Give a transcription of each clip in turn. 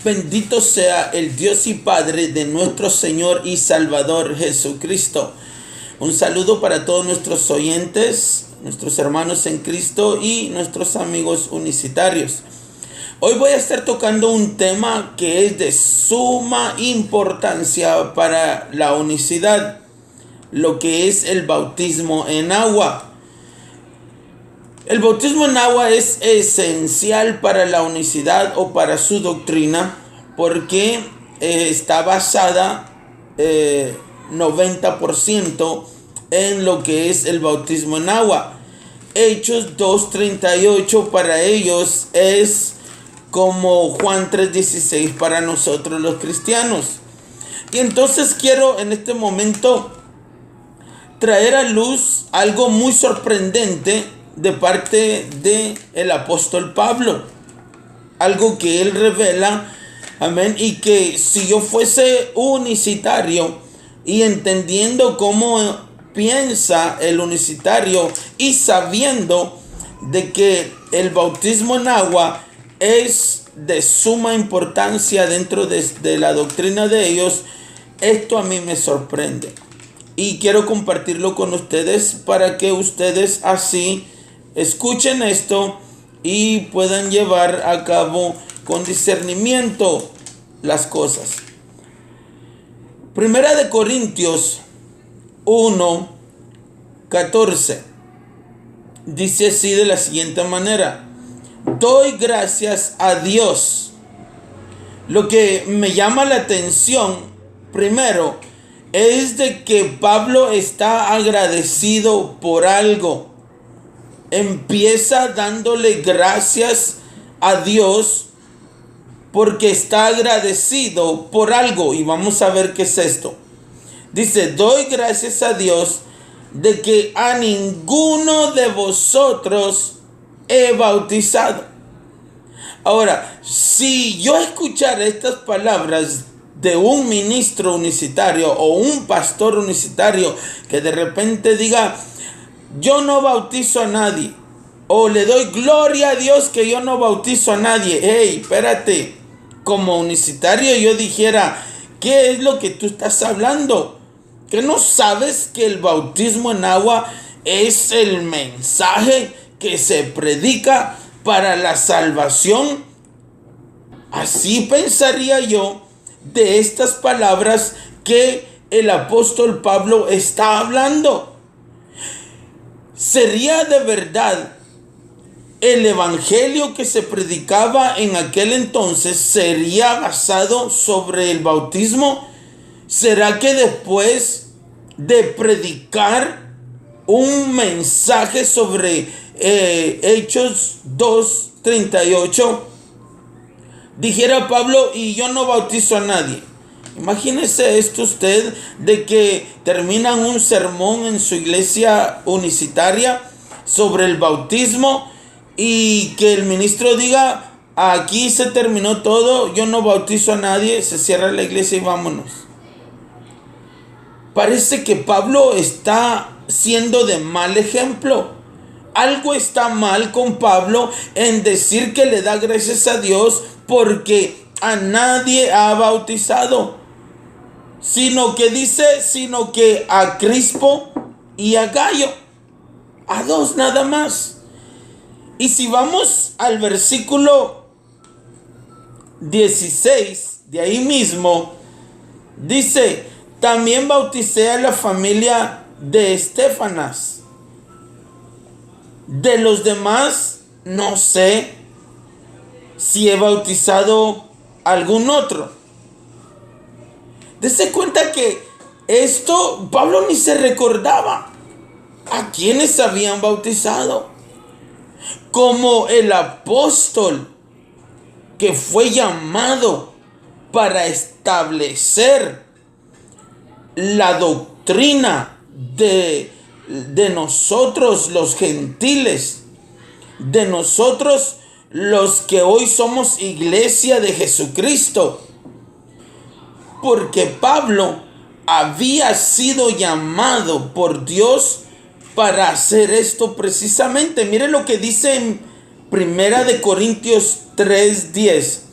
Bendito sea el Dios y Padre de nuestro Señor y Salvador Jesucristo. Un saludo para todos nuestros oyentes, nuestros hermanos en Cristo y nuestros amigos unicitarios. Hoy voy a estar tocando un tema que es de suma importancia para la unicidad, lo que es el bautismo en agua. El bautismo en agua es esencial para la unicidad o para su doctrina porque está basada 90% en lo que es el bautismo en agua. Hechos 2:38 para ellos es como Juan 3:16 para nosotros los cristianos. Y entonces quiero en este momento traer a luz algo muy sorprendente de parte del apóstol Pablo, algo que él revela, amén, y que si yo fuese unicitario y entendiendo cómo piensa el unicitario y sabiendo de que el bautismo en agua es de suma importancia dentro de la doctrina de ellos, esto a mí me sorprende y quiero compartirlo con ustedes para que ustedes así escuchen esto y puedan llevar a cabo con discernimiento las cosas. Primera de Corintios 1:14 dice así de la siguiente manera: doy gracias a Dios. Lo que me llama la atención primero es de que Pablo está agradecido por algo. Empieza dándole gracias a Dios porque está agradecido por algo. Y vamos a ver qué es esto. Dice, doy gracias a Dios de que a ninguno de vosotros he bautizado. Ahora, si yo escuchara estas palabras de un ministro unicitario o un pastor unicitario que de repente diga, yo no bautizo a nadie, o le doy gloria a Dios que yo no bautizo a nadie. Hey, espérate, como unicitario yo dijera, ¿qué es lo que tú estás hablando? ¿Que no sabes que el bautismo en agua es el mensaje que se predica para la salvación? Así pensaría yo de estas palabras que el apóstol Pablo está hablando. ¿Sería de verdad el evangelio que se predicaba en aquel entonces sería basado sobre el bautismo? ¿Será que después de predicar un mensaje sobre Hechos 2:38 dijera Pablo, y yo no bautizo a nadie? Imagínese esto usted, de que terminan un sermón en su iglesia unicitaria sobre el bautismo y que el ministro diga, aquí se terminó todo, yo no bautizo a nadie, se cierra la iglesia y vámonos. Parece que Pablo está siendo de mal ejemplo. Algo está mal con Pablo en decir que le da gracias a Dios porque a nadie ha bautizado. Sino que a Crispo y a Gayo, a dos nada más. Y si vamos al versículo 16, de ahí mismo, dice, también bauticé a la familia de Estefanas. De los demás, no sé si he bautizado a algún otro. Dese cuenta que esto Pablo ni se recordaba a quienes habían bautizado. Como el apóstol que fue llamado para establecer la doctrina de nosotros los gentiles, de nosotros los que hoy somos iglesia de Jesucristo. Porque Pablo había sido llamado por Dios para hacer esto precisamente. Mire lo que dice en Primera de Corintios 3:10.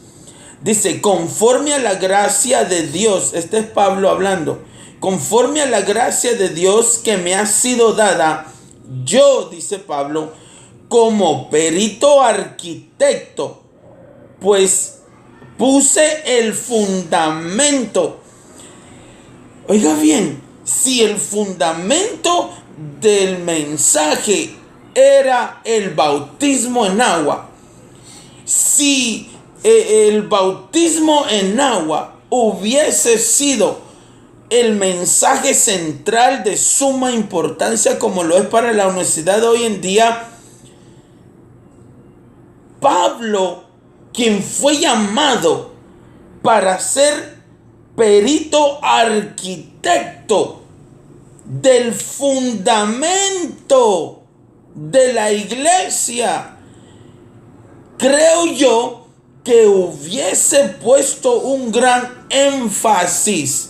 Dice, conforme a la gracia de Dios, este es Pablo hablando, conforme a la gracia de Dios que me ha sido dada, yo, dice Pablo, como perito arquitecto, pues puse el fundamento. Oiga bien, si el fundamento del mensaje era el bautismo en agua, si el bautismo en agua hubiese sido el mensaje central de suma importancia como lo es para la universidad de hoy en día, Pablo, quien fue llamado para ser perito arquitecto del fundamento de la iglesia, creo yo que hubiese puesto un gran énfasis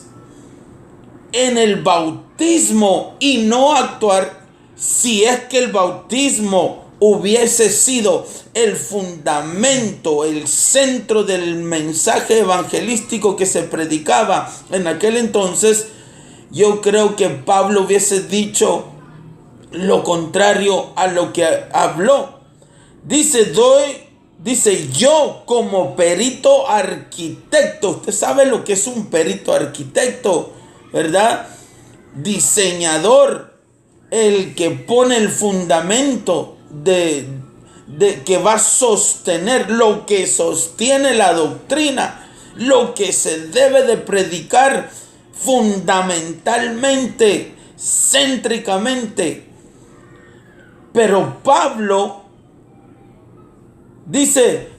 en el bautismo y no actuar si es que el bautismo hubiese sido el fundamento, el centro del mensaje evangelístico que se predicaba en aquel entonces. Yo creo que Pablo hubiese dicho lo contrario a lo que habló. Dice, yo como perito arquitecto. Usted sabe lo que es un perito arquitecto, ¿verdad? Diseñador, el que pone el fundamento de que va a sostener lo que sostiene la doctrina, lo que se debe de predicar fundamentalmente, céntricamente. Pero Pablo dice,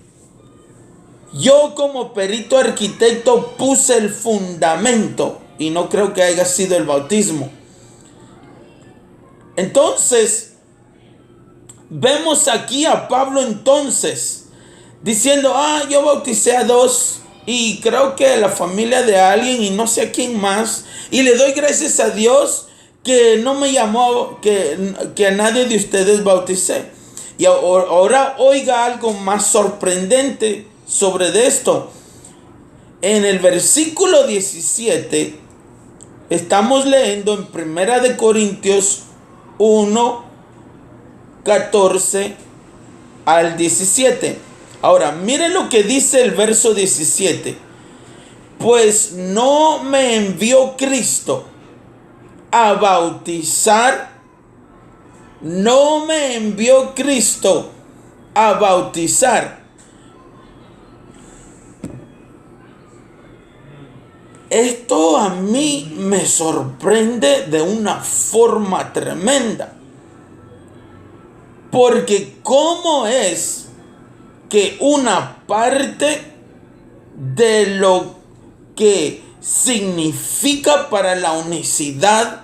yo como perito arquitecto puse el fundamento, y no creo que haya sido el bautismo. Entonces, vemos aquí a Pablo entonces diciendo, yo bauticé a 2 y creo que a la familia de alguien y no sé a quién más, y le doy gracias a Dios que no me llamó, que a nadie de ustedes bauticé. Y ahora oiga algo más sorprendente sobre esto. En el versículo 17 estamos leyendo en 1 de Corintios 1, 14 al 17. Ahora, miren lo que dice el verso 17. Pues no me envió Cristo a bautizar, no me envió Cristo a bautizar. Esto a mí me sorprende de una forma tremenda. Porque ¿cómo es que una parte de lo que significa para la unicidad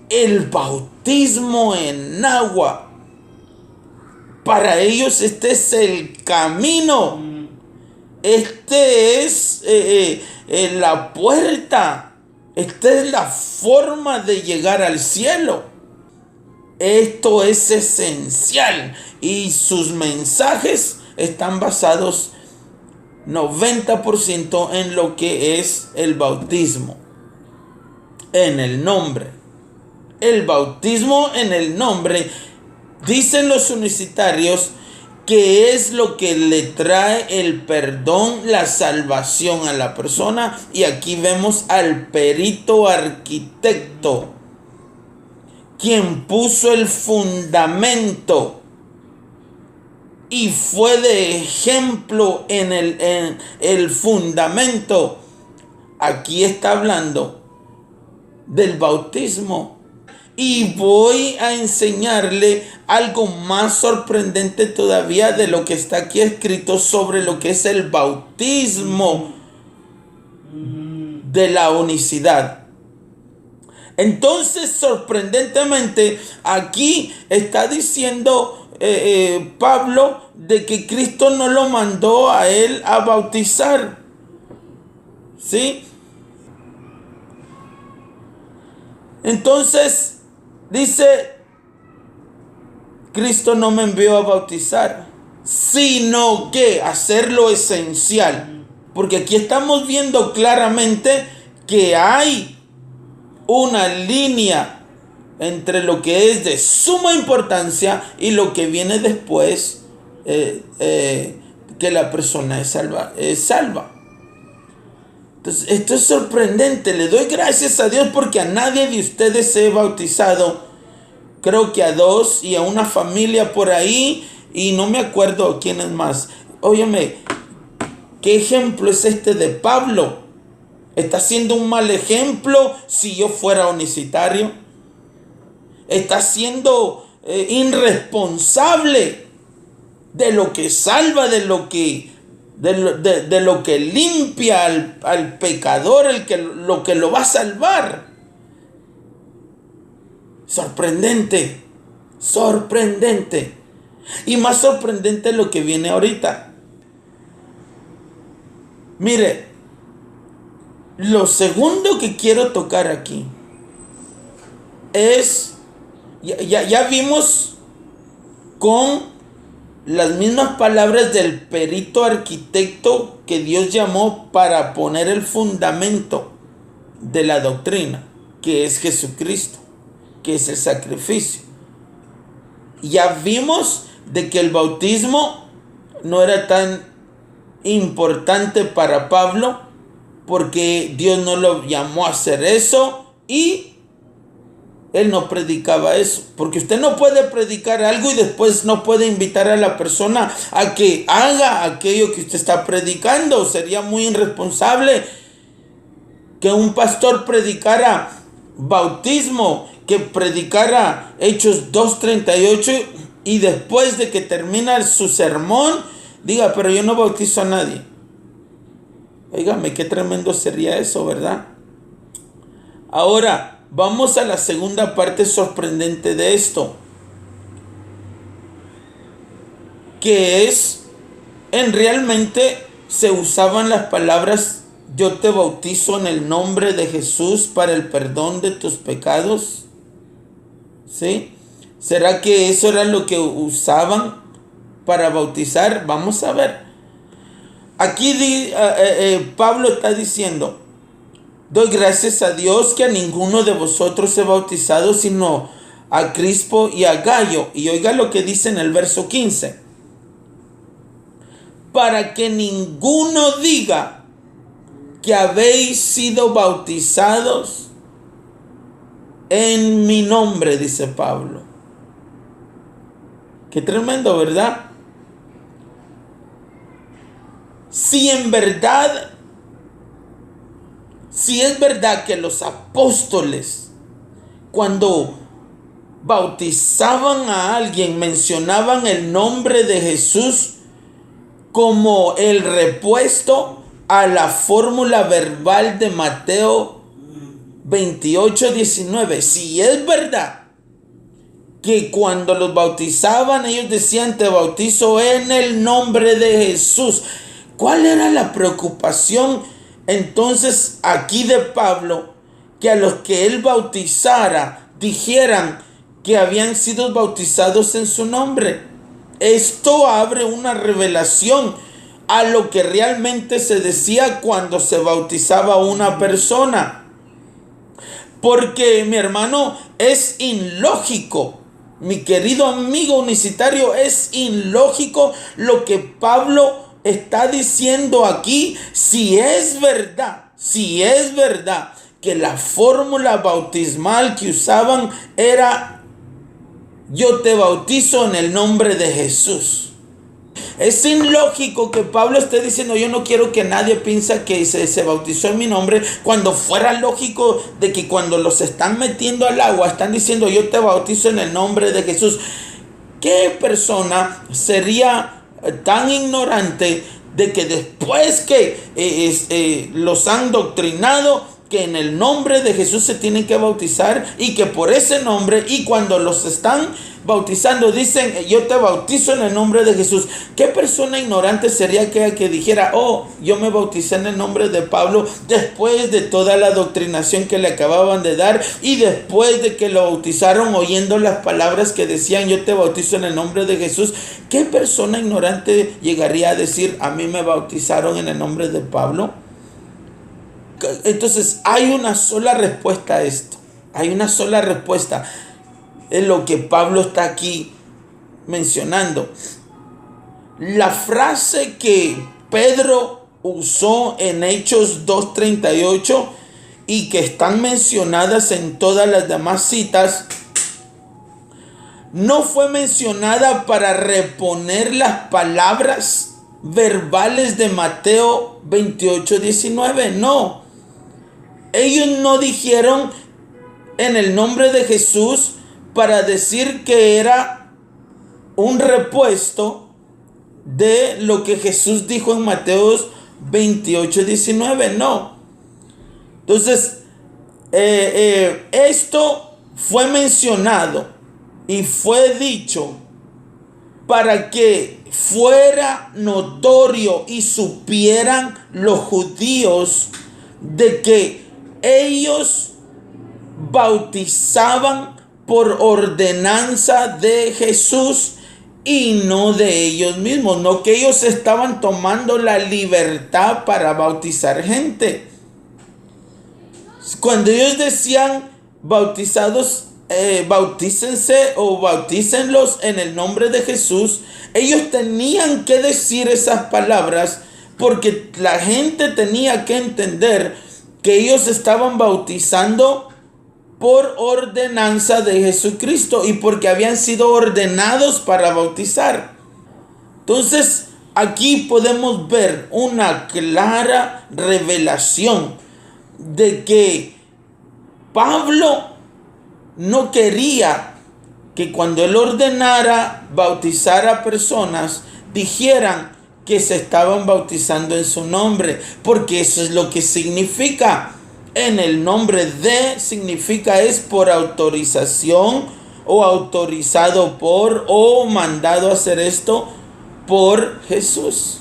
el bautismo en agua, para ellos este es el camino, este es la puerta, esta es la forma de llegar al cielo? Esto es esencial y sus mensajes están basados 90% en lo que es el bautismo, en el nombre. El bautismo en el nombre, dicen los unicitarios, que es lo que le trae el perdón, la salvación a la persona. Y aquí vemos al perito arquitecto, quien puso el fundamento y fue de ejemplo en el fundamento. Aquí está hablando del bautismo. Y voy a enseñarle algo más sorprendente todavía de lo que está aquí escrito sobre lo que es el bautismo de la unicidad. Entonces, sorprendentemente, aquí está diciendo Pablo de que Cristo no lo mandó a él a bautizar. ¿Sí? Entonces, dice, Cristo no me envió a bautizar, sino que hacer lo esencial. Porque aquí estamos viendo claramente que hay una línea entre lo que es de suma importancia y lo que viene después, que la persona es salva. Entonces, esto es sorprendente. Le doy gracias a Dios porque a nadie de ustedes he bautizado. Creo que a 2 y a una familia por ahí, y no me acuerdo quién es más. Óyeme, ¿qué ejemplo es este de Pablo? Está siendo un mal ejemplo si yo fuera unicitario. Está siendo irresponsable de lo que salva, de lo que limpia al pecador, lo que lo va a salvar. Sorprendente, sorprendente. Y más sorprendente lo que viene ahorita. Mire, lo segundo que quiero tocar aquí es, ya vimos con las mismas palabras del perito arquitecto que Dios llamó para poner el fundamento de la doctrina, que es Jesucristo, que es el sacrificio. Ya vimos de que el bautismo no era tan importante para Pablo porque Dios no lo llamó a hacer eso y él no predicaba eso. Porque usted no puede predicar algo y después no puede invitar a la persona a que haga aquello que usted está predicando. Sería muy irresponsable que un pastor predicara bautismo, que predicara Hechos 2:38 y después de que termina su sermón diga, pero yo no bautizo a nadie. Óigame, qué tremendo sería eso, ¿verdad? Ahora, vamos a la segunda parte sorprendente de esto, que es, realmente se usaban las palabras, yo te bautizo en el nombre de Jesús para el perdón de tus pecados. ¿Sí? ¿Será que eso era lo que usaban para bautizar? Vamos a ver. Aquí Pablo está diciendo, doy gracias a Dios que a ninguno de vosotros he bautizado, sino a Crispo y a Gayo. Y oiga lo que dice en el verso 15. Para que ninguno diga que habéis sido bautizados en mi nombre, dice Pablo. Qué tremendo, ¿verdad? Si es verdad que los apóstoles, cuando bautizaban a alguien, mencionaban el nombre de Jesús como el repuesto a la fórmula verbal de Mateo 28:19. Si es verdad que cuando los bautizaban ellos decían, te bautizo en el nombre de Jesús, ¿cuál era la preocupación entonces aquí de Pablo? Que a los que él bautizara dijeran que habían sido bautizados en su nombre. Esto abre una revelación a lo que realmente se decía cuando se bautizaba una persona. Porque, mi hermano, es ilógico, mi querido amigo unicitario, es ilógico lo que Pablo está diciendo aquí. Si es verdad que la fórmula bautismal que usaban era, yo te bautizo en el nombre de Jesús. Es ilógico que Pablo esté diciendo, yo no quiero que nadie piense que se bautizó en mi nombre, cuando fuera lógico de que cuando los están metiendo al agua están diciendo, yo te bautizo en el nombre de Jesús. ¿Qué persona sería tan ignorante de que después que los han doctrinado que en el nombre de Jesús se tienen que bautizar y que por ese nombre, y cuando los están bautizando. Dicen, yo te bautizo en el nombre de Jesús. ¿Qué persona ignorante sería aquella que dijera, oh, yo me bauticé en el nombre de Pablo después de toda la doctrinación que le acababan de dar y después de que lo bautizaron oyendo las palabras que decían, yo te bautizo en el nombre de Jesús? ¿Qué persona ignorante llegaría a decir, a mí me bautizaron en el nombre de Pablo? Entonces hay una sola respuesta a esto. Hay una sola respuesta. Es lo que Pablo está aquí mencionando. La frase que Pedro usó en Hechos 2:38 y que están mencionadas en todas las demás citas, no fue mencionada para reponer las palabras verbales de Mateo 28:19. No. Ellos no dijeron en el nombre de Jesús para decir que era un repuesto de lo que Jesús dijo en Mateo 28:19. No. Entonces, esto fue mencionado y fue dicho para que fuera notorio y supieran los judíos de que ellos bautizaban por ordenanza de Jesús y no de ellos mismos, no que ellos estaban tomando la libertad para bautizar gente. Cuando ellos decían bautizados, bautícense o bautícenlos en el nombre de Jesús, ellos tenían que decir esas palabras porque la gente tenía que entender que ellos estaban bautizando por ordenanza de Jesucristo y porque habían sido ordenados para bautizar. Entonces, aquí podemos ver una clara revelación de que Pablo no quería que cuando él ordenara bautizar a personas, dijeran que se estaban bautizando en su nombre, porque eso es lo que significa. En el nombre de significa es por autorización o autorizado por o mandado a hacer esto por Jesús.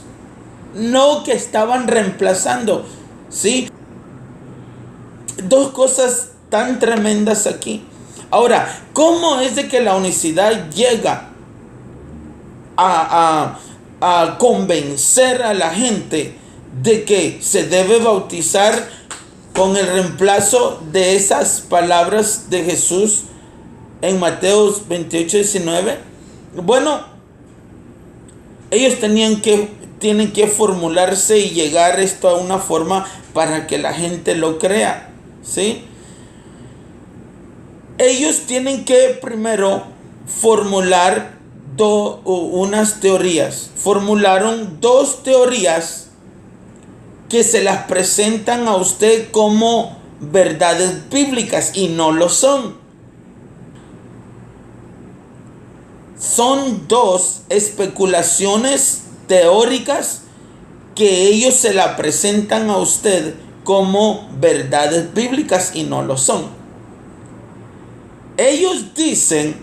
No que estaban reemplazando, ¿sí? Dos cosas tan tremendas aquí. Ahora, ¿cómo es de que la unicidad llega a convencer a la gente de que se debe bautizar con el reemplazo de esas palabras de Jesús en Mateo 28:19? Bueno, ellos tienen que formularse y llegar esto a una forma para que la gente lo crea, ¿sí? Ellos tienen que primero formular unas teorías. Formularon dos teorías que se las presentan a usted como verdades bíblicas y no lo son. Son dos especulaciones teóricas que ellos se la presentan a usted como verdades bíblicas y no lo son. Ellos dicen,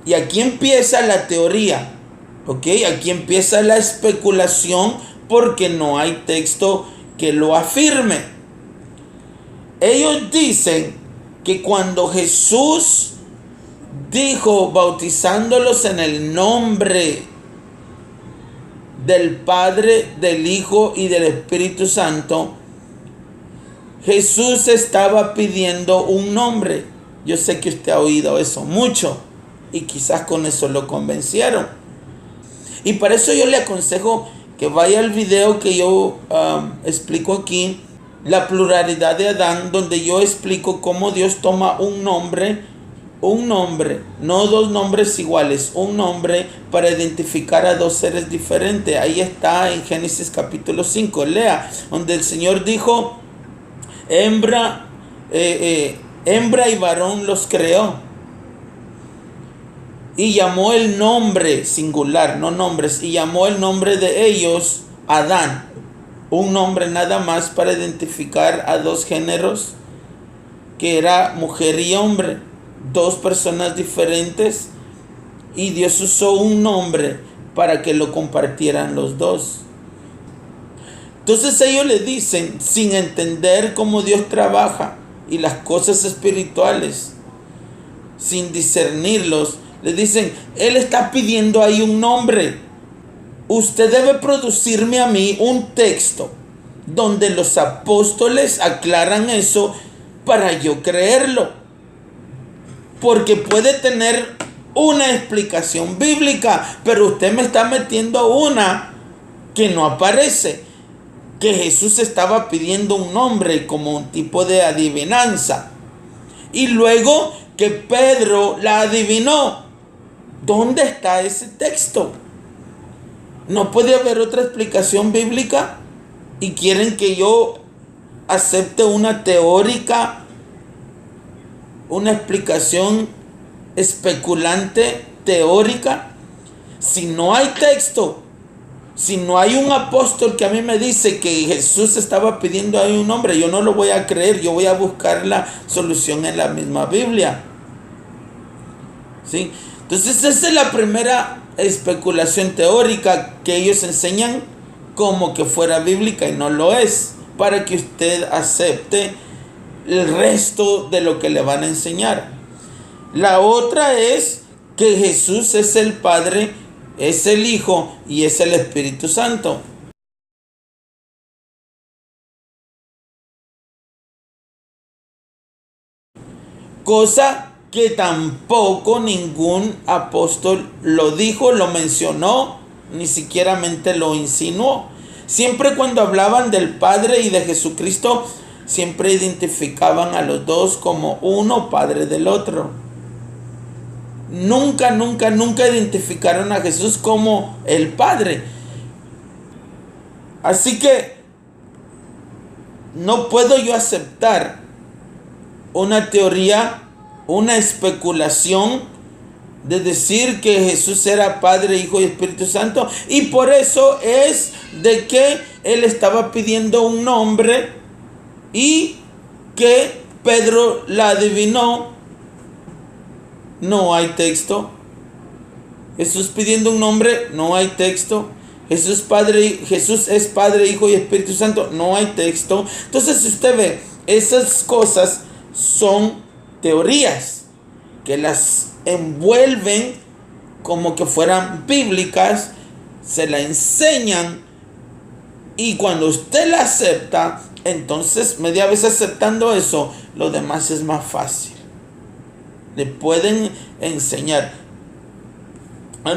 y aquí empieza la teoría, ¿ok? Aquí empieza la especulación porque no hay texto que lo afirme. Ellos dicen que cuando Jesús dijo bautizándolos en el nombre del Padre, del Hijo y del Espíritu Santo, Jesús estaba pidiendo un nombre. Yo sé que usted ha oído eso mucho y quizás con eso lo convencieron. Y para eso yo le aconsejo que vaya al video que yo explico aquí, la pluralidad de Adán, donde yo explico cómo Dios toma un nombre, no dos nombres iguales, un nombre para identificar a dos seres diferentes. Ahí está en Génesis capítulo 5, lea, donde el Señor dijo, hembra y varón los creó. Y llamó el nombre singular, no nombres, y llamó el nombre de ellos Adán. Un nombre nada más para identificar a dos géneros, que era mujer y hombre, dos personas diferentes y Dios usó un nombre para que lo compartieran los dos. Entonces ellos le dicen, sin entender cómo Dios trabaja y las cosas espirituales, sin discernirlos, le dicen, Él está pidiendo ahí un nombre. Usted debe producirme a mí un texto donde los apóstoles aclaran eso para yo creerlo. Porque puede tener una explicación bíblica, pero usted me está metiendo una que no aparece. Que Jesús estaba pidiendo un nombre como un tipo de adivinanza. Y luego que Pedro la adivinó. ¿Dónde está ese texto? ¿No puede haber otra explicación bíblica? ¿Y quieren que yo acepte una teórica, una explicación especulante teórica? Si no hay texto, si no hay un apóstol que a mí me dice que Jesús estaba pidiendo ahí un nombre, yo no lo voy a creer, yo voy a buscar la solución en la misma Biblia. ¿Sí? Entonces esa es la primera especulación teórica que ellos enseñan como que fuera bíblica y no lo es, para que usted acepte el resto de lo que le van a enseñar. La otra es que Jesús es el Padre, es el Hijo y es el Espíritu Santo. Cosa que tampoco ningún apóstol lo dijo, lo mencionó, ni siquiera lo insinuó. Siempre cuando hablaban del Padre y de Jesucristo, siempre identificaban a los dos como uno Padre del otro. Nunca identificaron a Jesús como el Padre. Así que no puedo yo aceptar una teoría, una especulación de decir que Jesús era Padre, Hijo y Espíritu Santo, y por eso es de que Él estaba pidiendo un nombre y que Pedro la adivinó. No hay texto. Jesús pidiendo un nombre, no hay texto. Jesús es Padre, Hijo y Espíritu Santo, no hay texto. Entonces, si usted ve, esas cosas son teorías que las envuelven como que fueran bíblicas, se la enseñan, y cuando usted la acepta, entonces media vez aceptando eso, lo demás es más fácil. Le pueden enseñar.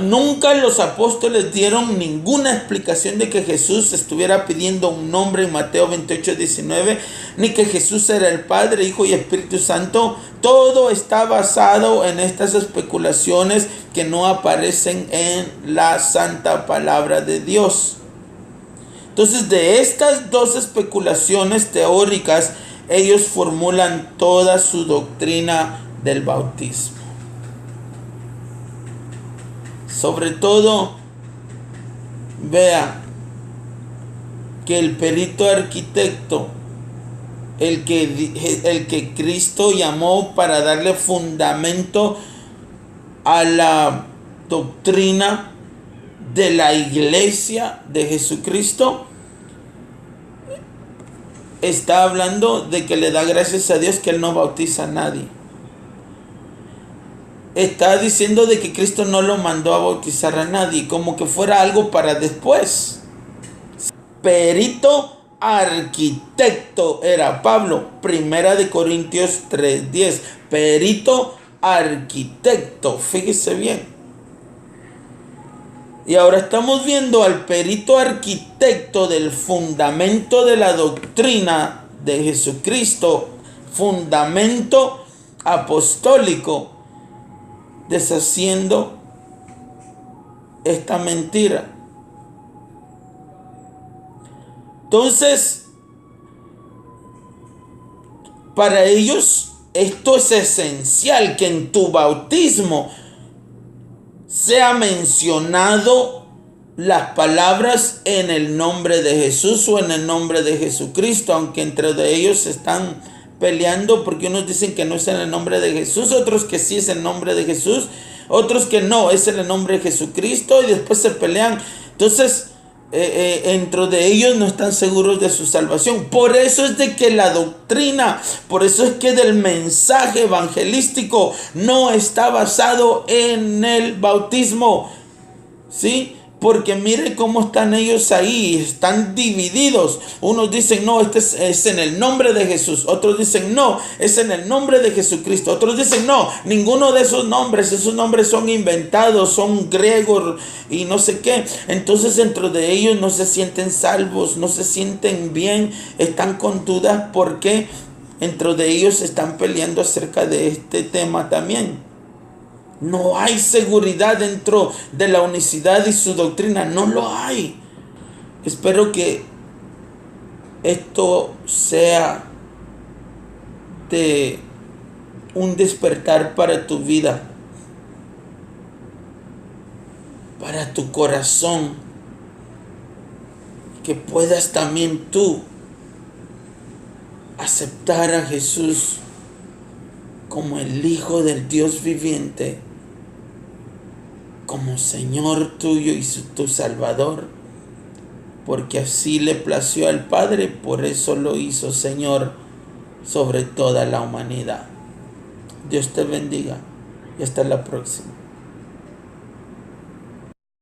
Nunca los apóstoles dieron ninguna explicación de que Jesús estuviera pidiendo un nombre en Mateo 28:19, ni que Jesús era el Padre, Hijo y Espíritu Santo. Todo está basado en estas especulaciones que no aparecen en la santa palabra de Dios. Entonces, de estas dos especulaciones teóricas, ellos formulan toda su doctrina del bautismo. Sobre todo, vea que el perito arquitecto, el que Cristo llamó para darle fundamento a la doctrina de la iglesia de Jesucristo, está hablando de que le da gracias a Dios que Él no bautiza a nadie. Está diciendo de que Cristo no lo mandó a bautizar a nadie, como que fuera algo para después. Perito arquitecto era Pablo, 1 Corintios 3:10. Perito arquitecto, fíjese bien. Y ahora estamos viendo al perito arquitecto del fundamento de la doctrina de Jesucristo, fundamento apostólico, deshaciendo esta mentira. Entonces, para ellos esto es esencial, que en tu bautismo sea mencionado las palabras en el nombre de Jesús o en el nombre de Jesucristo, aunque entre de ellos están peleando porque unos dicen que no es en el nombre de Jesús, otros que sí es en el nombre de Jesús. otros que no, es en el nombre de Jesucristo, y después se pelean. Entonces, dentro de ellos no están seguros de su salvación. Por eso es de que la doctrina, por eso es que del mensaje evangelístico no está basado en el bautismo, ¿sí? Porque mire cómo están ellos ahí, están divididos. Unos dicen, no, este es en el nombre de Jesús. Otros dicen, no, es en el nombre de Jesucristo. Otros dicen, no, ninguno de esos nombres son inventados, son griegos y no sé qué. Entonces dentro de ellos no se sienten salvos, no se sienten bien, están con dudas porque dentro de ellos están peleando acerca de este tema también. No hay seguridad dentro de la unicidad y su doctrina. No lo hay. Espero que esto sea de un despertar para tu vida, para tu corazón. Que puedas también tú aceptar a Jesús como el Hijo del Dios viviente, como Señor tuyo y tu Salvador, porque así le plació al Padre, por eso lo hizo Señor sobre toda la humanidad. Dios te bendiga y hasta la próxima.